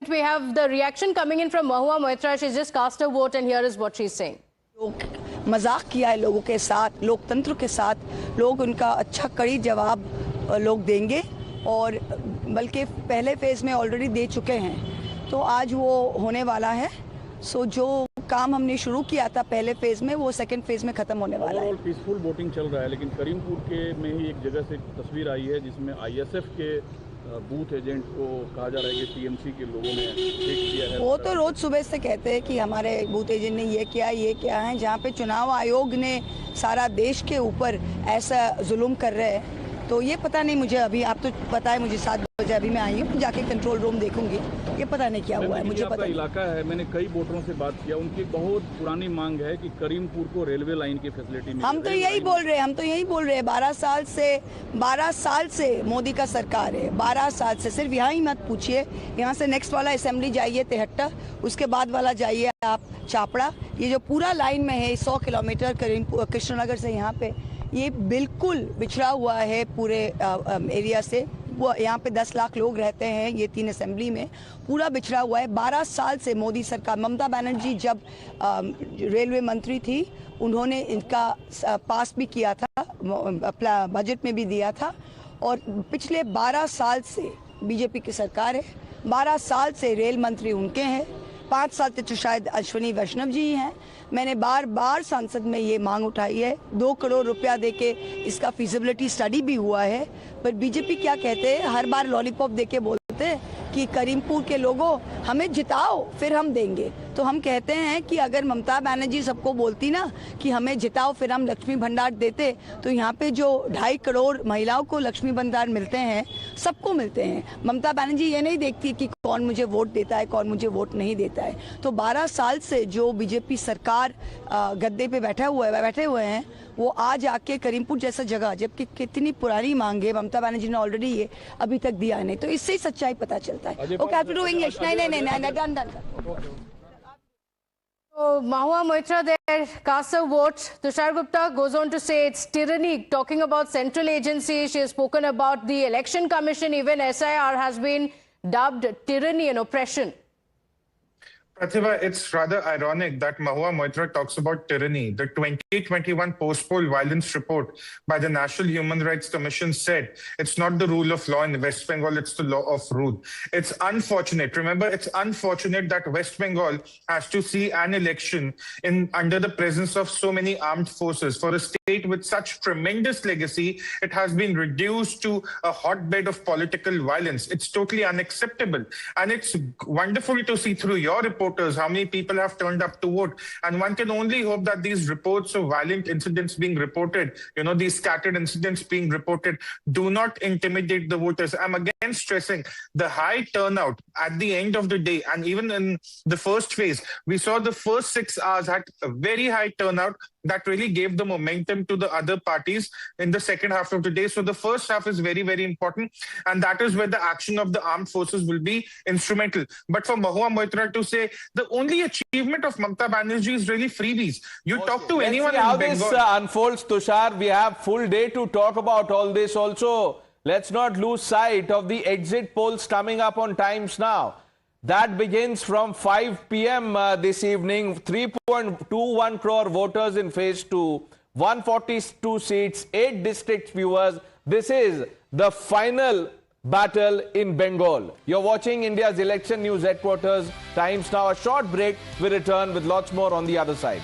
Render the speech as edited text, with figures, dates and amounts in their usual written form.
We have the reaction coming in from Mahua Moitra. She's just cast her vote and here is what she's saying. मजाक किया है लोगों के साथ, लोकतंत्र के साथ. लोग उनका अच्छा कड़ी जवाब लोग देंगे और बल्कि पहले फेज में ऑलरेडी दे चुके हैं. तो आज वो होने वाला है. सो जो काम हमने शुरू किया था पहले फेज में वो सेकंड फेज में खत्म होने वाला है. पीसफुल वोटिंग चल रहा है, लेकिन करीमपुर के में ही एक जगह से तस्वीर आई है जिसमें आईएसएफ के बूथ एजेंट को कहा जा रहा है कि टीएमसी के लोगों ने फेक किया है. वो तो रोज सुबह से कहते हैं कि हमारे बूथ एजेंट ने ये किया है. जहाँ पे चुनाव आयोग ने सारा देश के ऊपर ऐसा जुल्म कर रहे हैं, तो ये पता नहीं मुझे. अभी आप तो पता है मुझे 7 बजे अभी मैं आई हूँ, जाके कंट्रोल रूम देखूंगी. ये पता नहीं क्या हुआ है, मुझे पता. इलाका है, मैंने कई वोटरों से बात किया, उनकी बहुत पुरानी मांग है कि करीमपुर को रेलवे लाइन की फैसिलिटी मिले. हम तो यही बोल रहे हैं 12 साल से मोदी का सरकार है. 12 साल से. सिर्फ यहाँ ही मत पूछिए, यहाँ से नेक्स्ट वाला असेंबली जाइए 73, उसके बाद वाला जाइए आप चापड़ा. ये जो पूरा लाइन में है 100 किलोमीटर करीमपुर कृष्णनगर से यहाँ पे, ये बिल्कुल बिछड़ा हुआ है पूरे एरिया से. वो यहाँ पे 10 लाख लोग रहते हैं ये 3 असेंबली में. पूरा बिछड़ा हुआ है. 12 साल से मोदी सरकार, ममता बनर्जी जब रेलवे मंत्री थी उन्होंने इनका पास भी किया था, बजट में भी दिया था. और पिछले 12 साल से बीजेपी की सरकार है. 12 साल से रेल मंत्री उनके हैं. 5 साल से तो शायद अश्विनी वैष्णव जी हैं. मैंने बार बार संसद में ये मांग उठाई है. 2 करोड़ रुपया देके इसका फिजिबिलिटी स्टडी भी हुआ है. पर बीजेपी क्या कहते हैं, हर बार लॉलीपॉप देके बोलते हैं कि करीमपुर के लोगों हमें जिताओ फिर हम देंगे. तो हम कहते हैं कि अगर ममता बनर्जी सबको बोलती ना कि हमें जिताओ फिर हम लक्ष्मी भंडार देते, तो यहाँ पे जो 2.5 करोड़ महिलाओं को लक्ष्मी भंडार मिलते हैं, सबको मिलते हैं. ममता बनर्जी ये नहीं देखती कि कौन मुझे वोट देता है कौन मुझे वोट नहीं देता है. तो 12 साल से जो बीजेपी सरकार गद्दे पे बैठे हुए हैं, वो आज आके करीमपुर जैसा जगह, जबकि कितनी पुरानी मांग है, ममता बनर्जी ने ऑलरेडी ये अभी तक दिया नहीं. तो इससे ही सच्चाई पता चलता है. Okay, have to do English. नहीं, done. So, Mahua Moitra there casts her vote. Tushar Gupta goes on to say it's tyranny, talking about central agencies. She has spoken about the election commission. Even SIR has been dubbed tyranny and oppression. Pratibha, it's rather ironic that Mahua Moitra talks about tyranny. The 2021 post-poll violence report by the National Human Rights Commission said it's not the rule of law in West Bengal, it's the law of rule. It's unfortunate. Remember, it's unfortunate that West Bengal has to see an election under the presence of so many armed forces. For a state with such tremendous legacy, it has been reduced to a hotbed of political violence. It's totally unacceptable. And it's wonderful to see through your report how many people have turned up to vote. And one can only hope that these reports of violent incidents being reported, these scattered incidents being reported, do not intimidate the voters. I'm again stressing the high turnout at the end of the day. And even in the first phase, we saw the first 6 hours had a very high turnout that really gave the momentum to the other parties in the second half of the day. So the first half is very, very important. And that is where the action of the armed forces will be instrumental. But for Mahua Moitra to say the only achievement of Mamata Banerjee is really freebies. You talk to anyone in Bengal. Let's see how this unfolds, Tushar. We have full day to talk about all this also. Let's not lose sight of the exit polls coming up on Times Now. That begins from 5 p.m. This evening. 3.21 crore voters in phase 2, 142 seats, 8 district viewers. This is the final battle in Bengal. You're watching India's election news headquarters, Times Now. A short break. We return with lots more on the other side.